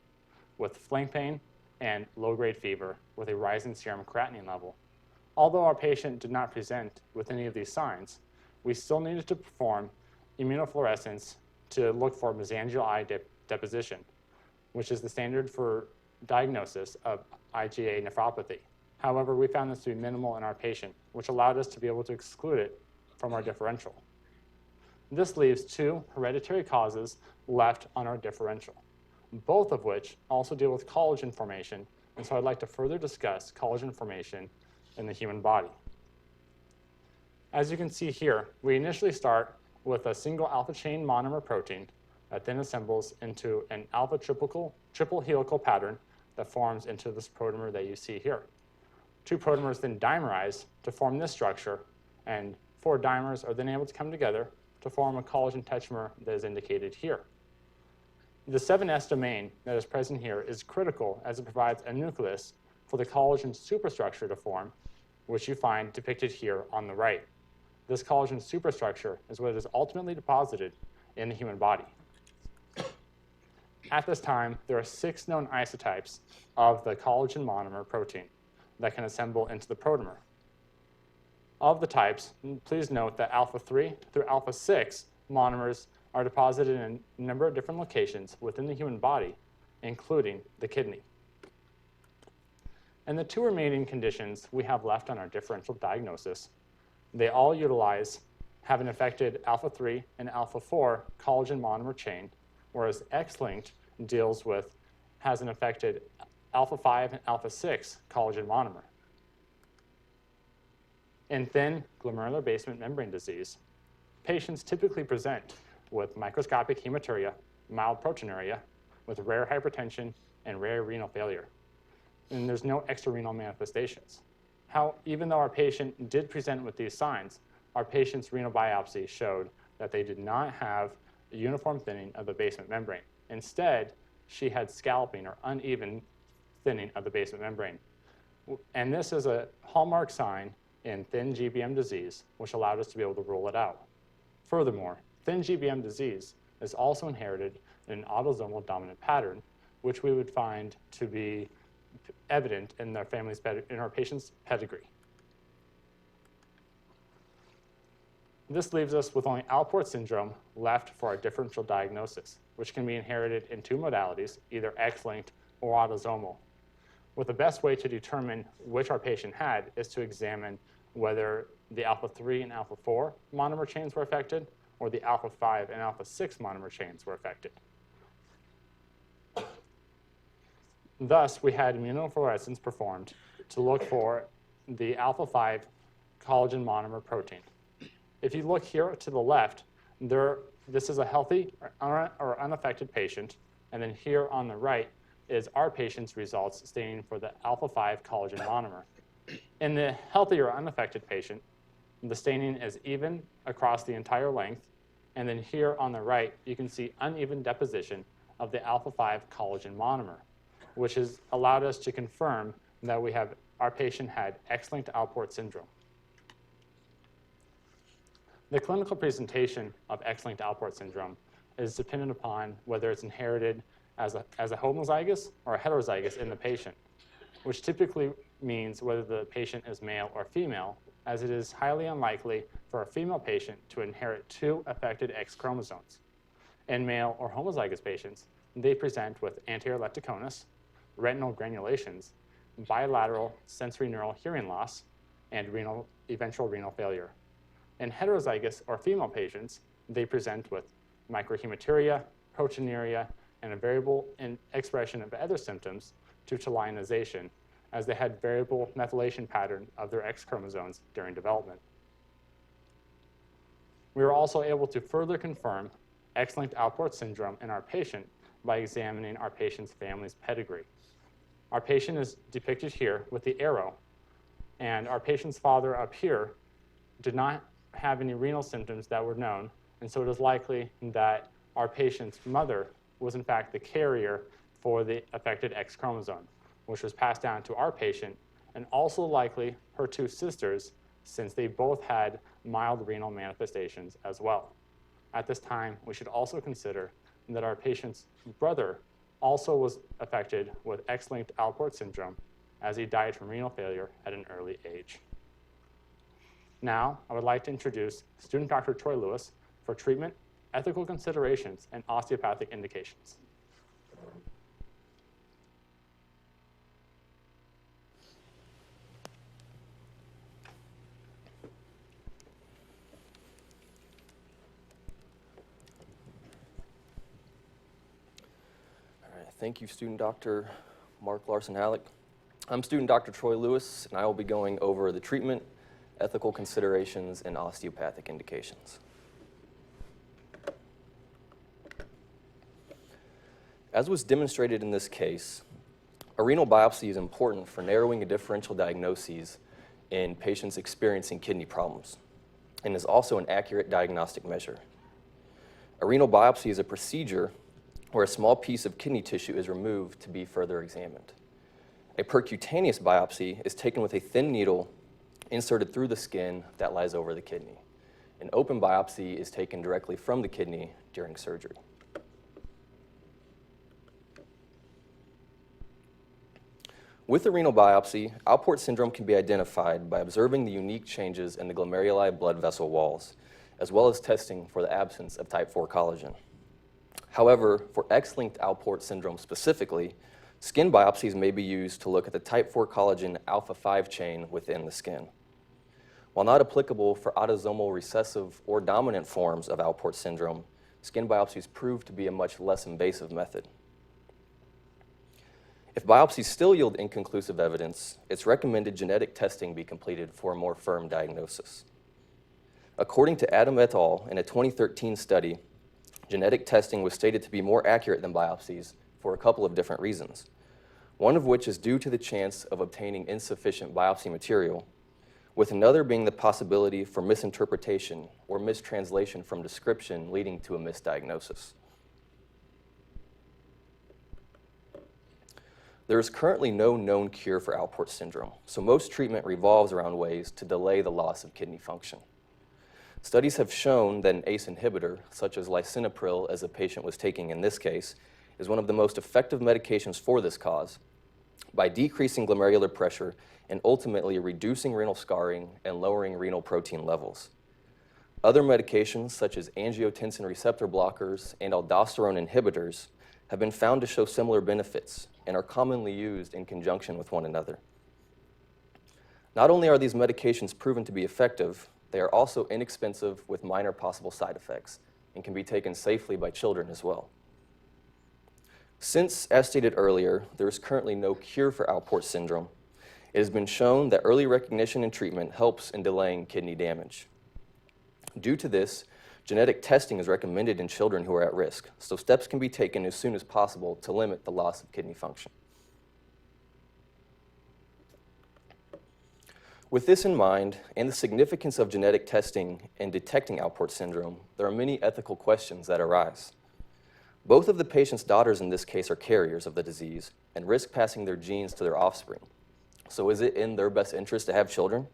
with flank pain and low-grade fever with a rising serum creatinine level. Although our patient did not present with any of these signs, we still needed to perform immunofluorescence to look for mesangial eye deposition, which is the standard for diagnosis of IgA nephropathy. However, we found this to be minimal in our patient, which allowed us to be able to exclude it from our differential. This leaves 2 hereditary causes left on our differential, both of which also deal with collagen formation, and so I'd like to further discuss collagen formation in the human body. As you can see here, we initially start with a single alpha chain monomer protein that then assembles into an alpha triple helical pattern that forms into this protemer that you see here. 2 protemers then dimerize to form this structure, and 4 dimers are then able to come together to form a collagen tetramer that is indicated here. The 7S domain that is present here is critical as it provides a nucleus for the collagen superstructure to form, which you find depicted here on the right. This collagen superstructure is what is ultimately deposited in the human body. At this time, there are 6 known isotypes of the collagen monomer protein that can assemble into the protemer. Of the types, please note that alpha 3 through alpha 6 monomers are deposited in a number of different locations within the human body, including the kidney. And the two remaining conditions we have left on our differential diagnosis, they all have an affected alpha-3 and alpha-4 collagen monomer chain, whereas X-linked has an affected alpha-5 and alpha-6 collagen monomer. In thin glomerular basement membrane disease, patients typically present with microscopic hematuria, mild proteinuria, with rare hypertension and rare renal failure. And there's no extrarenal manifestations. Even though our patient did present with these signs, our patient's renal biopsy showed that they did not have a uniform thinning of the basement membrane. Instead, she had scalloping or uneven thinning of the basement membrane. And this is a hallmark sign in thin GBM disease, which allowed us to be able to rule it out. Furthermore, thin GBM disease is also inherited in an autosomal dominant pattern, which we would find to be evident in our patient's pedigree. This leaves us with only Alport syndrome left for our differential diagnosis, which can be inherited in two modalities, either X-linked or autosomal. With the best way to determine which our patient had is to examine whether the alpha-3 and alpha-4 monomer chains were affected or the alpha-5 and alpha-6 monomer chains were affected. Thus, we had immunofluorescence performed to look for the alpha-5 collagen monomer protein. If you look here to the left, this is a healthy or unaffected patient, and then here on the right is our patient's results staining for the alpha-5 collagen monomer. In the healthy or unaffected patient, the staining is even across the entire length, and then here on the right, you can see uneven deposition of the alpha-5 collagen monomer, which has allowed us to confirm that our patient had X-linked Alport syndrome. The clinical presentation of X-linked Alport syndrome is dependent upon whether it's inherited as a homozygous or a heterozygous in the patient, which typically means whether the patient is male or female, as it is highly unlikely for a female patient to inherit two affected X chromosomes. In male or homozygous patients, they present with anterior lenticonus, retinal granulations, bilateral sensorineural hearing loss, and eventual renal failure. In heterozygous or female patients, they present with microhematuria, proteinuria, and a variable in expression of other symptoms due to lionization, as they had variable methylation pattern of their X chromosomes during development. We were also able to further confirm X-linked Alport syndrome in our patient by examining our patient's family's pedigree. Our patient is depicted here with the arrow, and our patient's father up here did not have any renal symptoms that were known, and so it is likely that our patient's mother was in fact the carrier for the affected X chromosome, which was passed down to our patient, and also likely her two sisters, since they both had mild renal manifestations as well. At this time, we should also consider that our patient's brother also was affected with X-linked Alport syndrome, as he died from renal failure at an early age. Now, I would like to introduce student Dr. Troy Lewis for treatment, ethical considerations, and osteopathic indications. All right, thank you, student Dr. Mark Larson-Halleck. I'm student Dr. Troy Lewis, and I will be going over the treatment, ethical considerations, and osteopathic indications. As was demonstrated in this case, a renal biopsy is important for narrowing a differential diagnoses in patients experiencing kidney problems, and is also an accurate diagnostic measure. A renal biopsy is a procedure where a small piece of kidney tissue is removed to be further examined. A percutaneous biopsy is taken with a thin needle inserted through the skin that lies over the kidney. An open biopsy is taken directly from the kidney during surgery. With a renal biopsy, Alport syndrome can be identified by observing the unique changes in the glomeruli blood vessel walls, as well as testing for the absence of type 4 collagen. However, for X-linked Alport syndrome specifically, skin biopsies may be used to look at the type 4 collagen alpha-5 chain within the skin. While not applicable for autosomal recessive or dominant forms of Alport syndrome, skin biopsies prove to be a much less invasive method. If biopsies still yield inconclusive evidence, it's recommended genetic testing be completed for a more firm diagnosis. According to Adam et al. In a 2013 study, genetic testing was stated to be more accurate than biopsies for a couple of different reasons, one of which is due to the chance of obtaining insufficient biopsy material, with another being the possibility for misinterpretation or mistranslation from description leading to a misdiagnosis. There is currently no known cure for Alport syndrome, so most treatment revolves around ways to delay the loss of kidney function. Studies have shown that an ACE inhibitor, such as lisinopril, as the patient was taking in this case, is one of the most effective medications for this cause by decreasing glomerular pressure and ultimately reducing renal scarring and lowering renal protein levels. Other medications, such as angiotensin receptor blockers and aldosterone inhibitors, have been found to show similar benefits and are commonly used in conjunction with one another. Not only are these medications proven to be effective, they are also inexpensive with minor possible side effects and can be taken safely by children as well. Since, as stated earlier, there is currently no cure for Alport syndrome, it has been shown that early recognition and treatment helps in delaying kidney damage. Due to this, genetic testing is recommended in children who are at risk, so steps can be taken as soon as possible to limit the loss of kidney function. With this in mind, and the significance of genetic testing in detecting Alport syndrome, there are many ethical questions that arise. Both of the patient's daughters in this case are carriers of the disease and risk passing their genes to their offspring. So is it in their best interest to have children?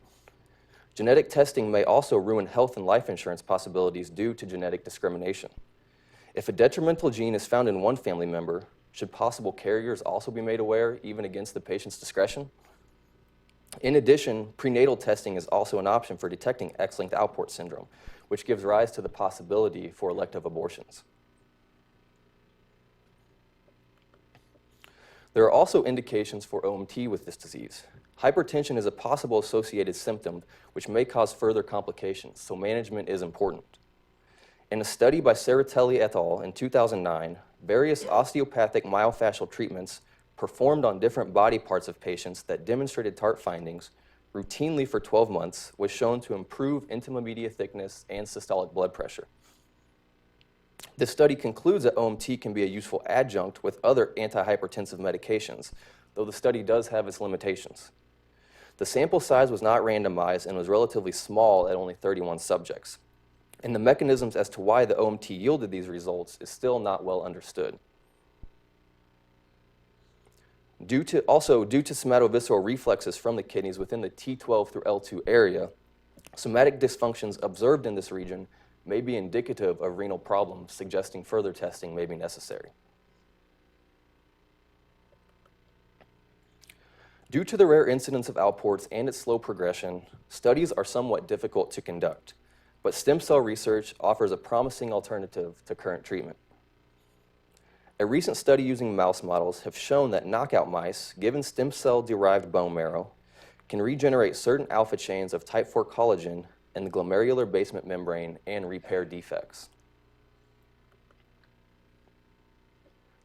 Genetic testing may also ruin health and life insurance possibilities due to genetic discrimination. If a detrimental gene is found in one family member, should possible carriers also be made aware, even against the patient's discretion? In addition, prenatal testing is also an option for detecting X-linked Alport syndrome, which gives rise to the possibility for elective abortions. There are also indications for OMT with this disease. Hypertension is a possible associated symptom which may cause further complications, so management is important. In a study by Serratelli et al. In 2009, various osteopathic myofascial treatments performed on different body parts of patients that demonstrated TART findings routinely for 12 months was shown to improve intima media thickness and systolic blood pressure. This study concludes that OMT can be a useful adjunct with other antihypertensive medications, though the study does have its limitations. The sample size was not randomized and was relatively small at only 31 subjects, and the mechanisms as to why the OMT yielded these results is still not well understood. Due to somatovisceral reflexes from the kidneys within the T12 through L2 area, somatic dysfunctions observed in this region may be indicative of renal problems, suggesting further testing may be necessary. Due to the rare incidence of Alports and its slow progression, studies are somewhat difficult to conduct, but stem cell research offers a promising alternative to current treatment. A recent study using mouse models have shown that knockout mice, given stem cell-derived bone marrow, can regenerate certain alpha chains of type 4 collagen in the glomerular basement membrane and repair defects.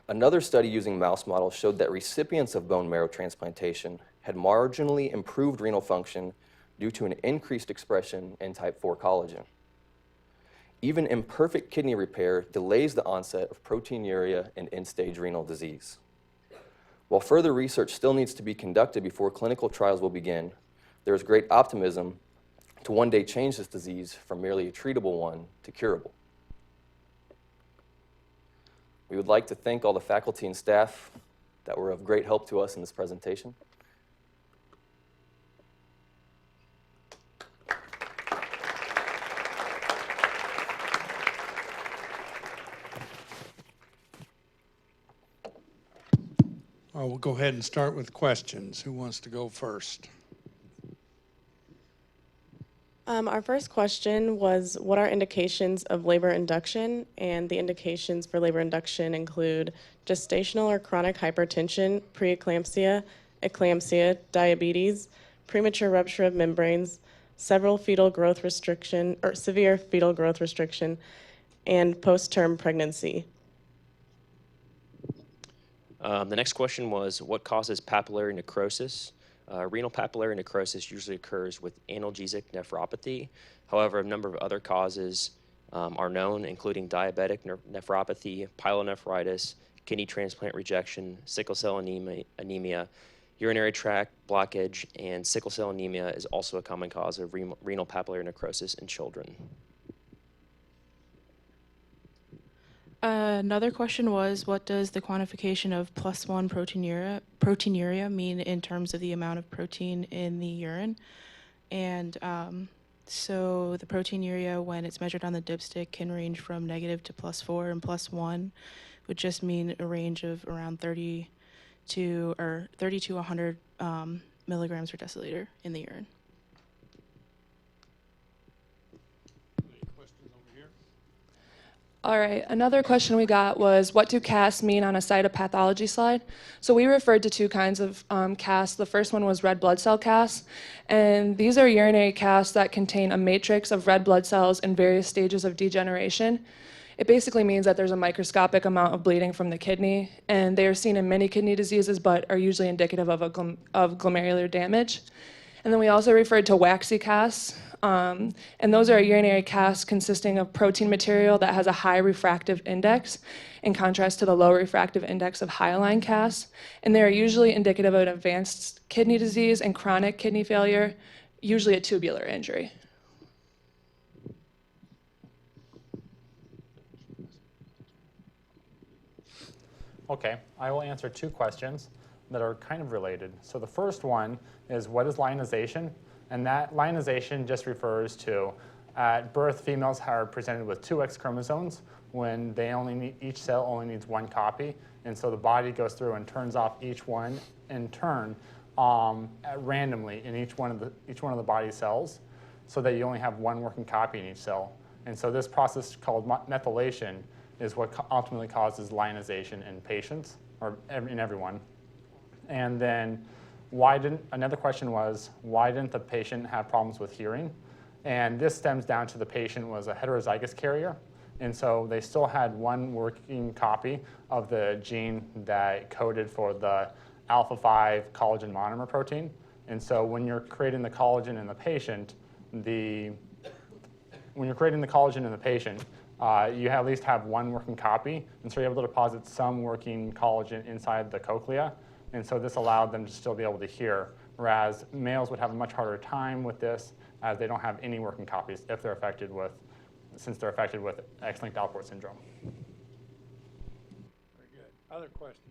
Another study using mouse models showed that recipients of bone marrow transplantation had marginally improved renal function due to an increased expression in type 4 collagen. Even imperfect kidney repair delays the onset of proteinuria and end-stage renal disease. While further research still needs to be conducted before clinical trials will begin, there is great optimism to one day change this disease from merely a treatable one to curable. We would like to thank all the faculty and staff that were of great help to us in this presentation. We'll go ahead and start with questions. Who wants to go first? Our first question was, what are indications of labor induction? And the indications for labor induction include gestational or chronic hypertension, preeclampsia, eclampsia, diabetes, premature rupture of membranes, severe fetal growth restriction, and post-term pregnancy. The next question was, what causes papillary necrosis? Renal papillary necrosis usually occurs with analgesic nephropathy. However, a number of other causes are known, including diabetic nephropathy, pyelonephritis, kidney transplant rejection, sickle cell anemia, urinary tract blockage, and sickle cell anemia is also a common cause of renal papillary necrosis in children. Another question was, what does the quantification of +1 proteinuria mean in terms of the amount of protein in the urine? And so the proteinuria, when it's measured on the dipstick, can range from negative to +4, and +1 would just mean a range of around 30 to 100 milligrams per deciliter in the urine. All right, another question we got was, what do casts mean on a cytopathology slide? So we referred to two kinds of casts. The first one was red blood cell casts, and these are urinary casts that contain a matrix of red blood cells in various stages of degeneration. It basically means that there's a microscopic amount of bleeding from the kidney, and they are seen in many kidney diseases, but are usually indicative of glomerular damage. And then we also referred to waxy casts, and those are urinary casts consisting of protein material that has a high refractive index, in contrast to the low refractive index of hyaline casts. And they're usually indicative of an advanced kidney disease and chronic kidney failure, usually a tubular injury. Okay, I will answer two questions that are kind of related. So the first one is, what is lionization? And that lionization just refers to, at birth, females are presented with 2 X chromosomes when they only need, each cell only needs 1 copy. And so the body goes through and turns off each one in turn randomly in each one of the body cells, so that you only have 1 working copy in each cell. And so this process called methylation is what ultimately causes lionization in patients, or in everyone. And then another question was, why didn't the patient have problems with hearing? And this stems down to the patient was a heterozygous carrier. And so they still had 1 working copy of the gene that coded for the alpha-5 collagen monomer protein. And so when you're creating the collagen in the patient, you at least have 1 working copy, and so you're able to deposit some working collagen inside the cochlea, and so this allowed them to still be able to hear, whereas males would have a much harder time with this, as they don't have any working copies since they're affected with X-linked Alport syndrome. Very good. Other questions?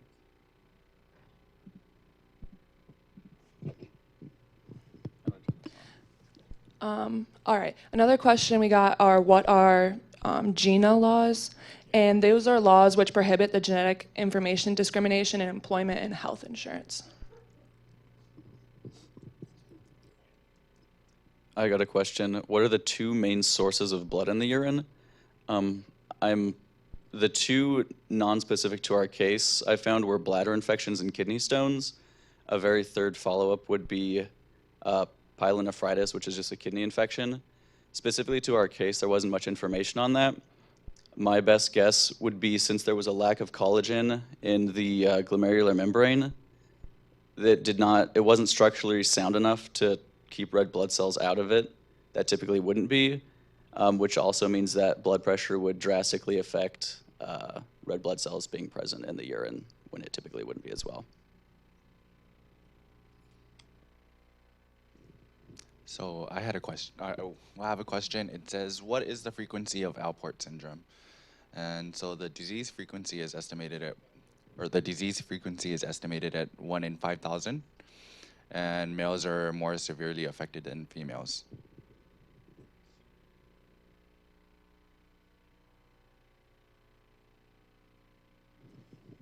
All right, another question we got are, what are GINA laws? And those are laws which prohibit the genetic information discrimination in employment and health insurance. I got a question. What are the 2 main sources of blood in the urine? The 2 non-specific to our case I found were bladder infections and kidney stones. A very third follow-up would be pyelonephritis, which is just a kidney infection. Specifically to our case, there wasn't much information on that. My best guess would be, since there was a lack of collagen in the glomerular membrane, it wasn't structurally sound enough to keep red blood cells out of it. That typically wouldn't be, which also means that blood pressure would drastically affect red blood cells being present in the urine when it typically wouldn't be as well. So I had a question. I have a question. It says, what is the frequency of Alport syndrome? And so the disease frequency is estimated at 1 in 5,000, and males are more severely affected than females.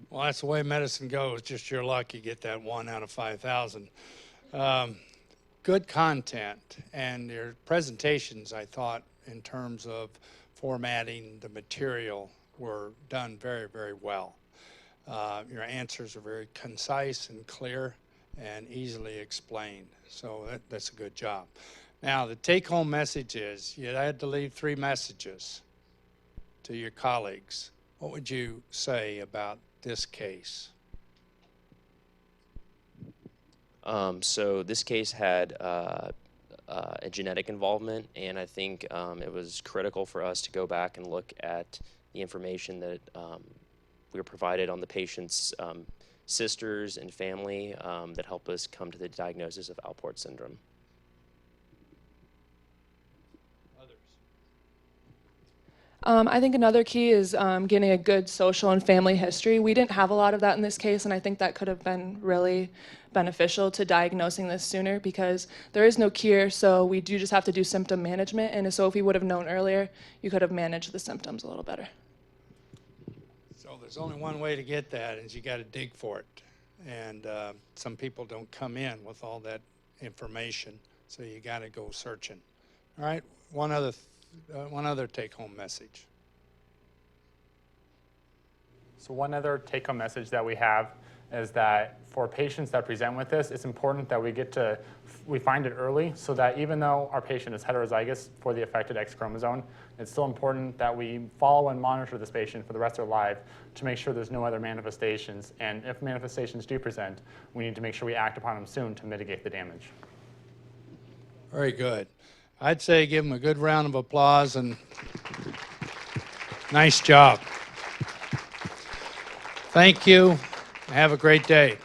Well, that's the way medicine goes. Just your luck, you get that 1 out of 5,000. good content, and your presentations, I thought, in terms of formatting the material, were done very, very well. Your answers are very concise and clear and easily explained, so that's a good job. Now, the take-home message is, you had to leave 3 messages to your colleagues. What would you say about this case? So this case had a genetic involvement, and I think it was critical for us to go back and look at the information that we were provided on the patient's sisters and family that helped us come to the diagnosis of Alport syndrome. I think another key is getting a good social and family history. We didn't have a lot of that in this case, and I think that could have been really beneficial to diagnosing this sooner, because there is no cure, so we do just have to do symptom management, and so if we would have known earlier, you could have managed the symptoms a little better. So there's only one way to get that, is you got to dig for it. And some people don't come in with all that information, so you got to go searching. All right, one other take-home message. So one other take-home message that we have is that for patients that present with this, it's important that we find it early, so that even though our patient is heterozygous for the affected X chromosome, it's still important that we follow and monitor this patient for the rest of their life to make sure there's no other manifestations. And if manifestations do present, we need to make sure we act upon them soon to mitigate the damage. Very good. I'd say give them a good round of applause and nice job. Thank you. Have a great day.